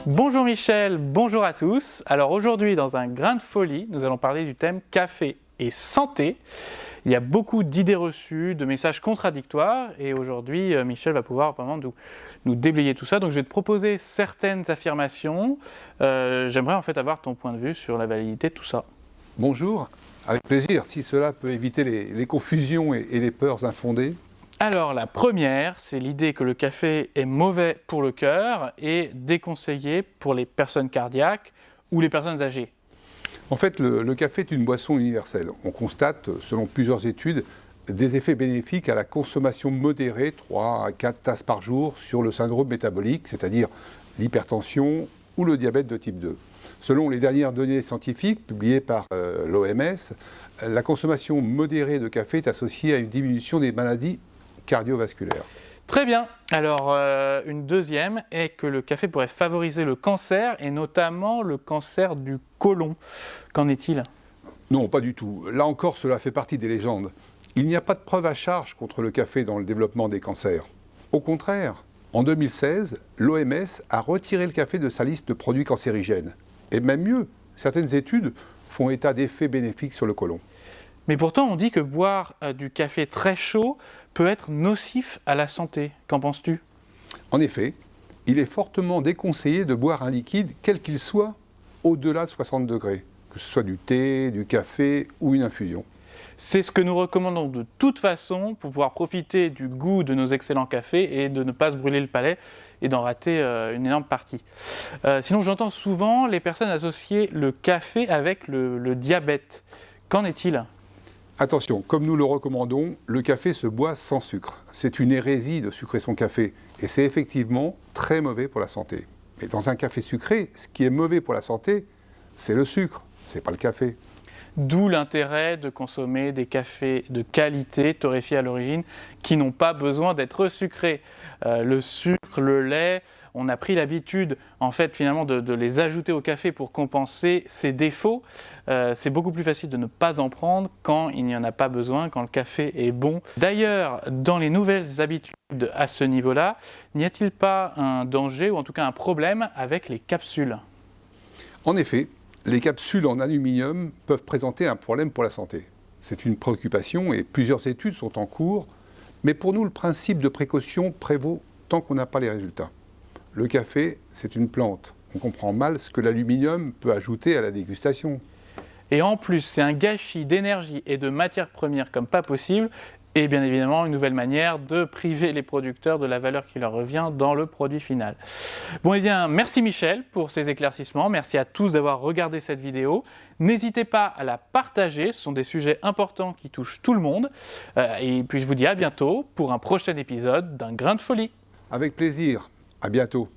Bonjour Michel, bonjour à tous. Alors aujourd'hui, dans un grain de folie, nous allons parler du thème café et santé. Il y a beaucoup d'idées reçues, de messages contradictoires et aujourd'hui, Michel va pouvoir vraiment nous déblayer tout ça. Donc je vais te proposer certaines affirmations. J'aimerais en fait avoir ton point de vue sur la validité de tout ça. Bonjour, avec plaisir, si cela peut éviter les confusions et les peurs infondées. Alors la première, c'est l'idée que le café est mauvais pour le cœur et déconseillé pour les personnes cardiaques ou les personnes âgées. En fait, le café est une boisson universelle. On constate, selon plusieurs études, des effets bénéfiques à la consommation modérée, 3 à 4 tasses par jour, sur le syndrome métabolique, c'est-à-dire l'hypertension ou le diabète de type 2. Selon les dernières données scientifiques publiées par l'OMS, la consommation modérée de café est associée à une diminution des maladies cardiovasculaires. Très bien. Alors, une deuxième est que le café pourrait favoriser le cancer et notamment le cancer du côlon. Qu'en est-il ? Non, pas du tout. Là encore, cela fait partie des légendes. Il n'y a pas de preuve à charge contre le café dans le développement des cancers. Au contraire, en 2016, l'OMS a retiré le café de sa liste de produits cancérigènes. Et même mieux, certaines études font état d'effets bénéfiques sur le côlon. Mais pourtant, on dit que boire du café très chaud peut être nocif à la santé. Qu'en penses-tu ? En effet, il est fortement déconseillé de boire un liquide, quel qu'il soit, au-delà de 60 degrés, que ce soit du thé, du café ou une infusion. C'est ce que nous recommandons de toute façon pour pouvoir profiter du goût de nos excellents cafés et de ne pas se brûler le palais et d'en rater une énorme partie. Sinon, j'entends souvent les personnes associer le café avec le diabète. Qu'en est-il ? Attention, comme nous le recommandons, le café se boit sans sucre. C'est une hérésie de sucrer son café et c'est effectivement très mauvais pour la santé. Mais dans un café sucré, ce qui est mauvais pour la santé, c'est le sucre, c'est pas le café. D'où l'intérêt de consommer des cafés de qualité, torréfiés à l'origine, qui n'ont pas besoin d'être sucrés. Le sucre, le lait, on a pris l'habitude en fait finalement de les ajouter au café pour compenser ses défauts. C'est beaucoup plus facile de ne pas en prendre quand il n'y en a pas besoin, quand le café est bon. D'ailleurs, dans les nouvelles habitudes à ce niveau-là, n'y a-t-il pas un danger ou en tout cas un problème avec les capsules ? En effet, les capsules en aluminium peuvent présenter un problème pour la santé. C'est une préoccupation et plusieurs études sont en cours, mais pour nous, le principe de précaution prévaut tant qu'on n'a pas les résultats. Le café, c'est une plante. On comprend mal ce que l'aluminium peut ajouter à la dégustation. Et en plus, c'est un gâchis d'énergie et de matières premières comme pas possible, et bien évidemment une nouvelle manière de priver les producteurs de la valeur qui leur revient dans le produit final. Bon, eh bien, merci Michel pour ces éclaircissements, merci à tous d'avoir regardé cette vidéo. N'hésitez pas à la partager, ce sont des sujets importants qui touchent tout le monde. Et puis je vous dis à bientôt pour un prochain épisode d'un Grain de Folie. Avec plaisir, à bientôt.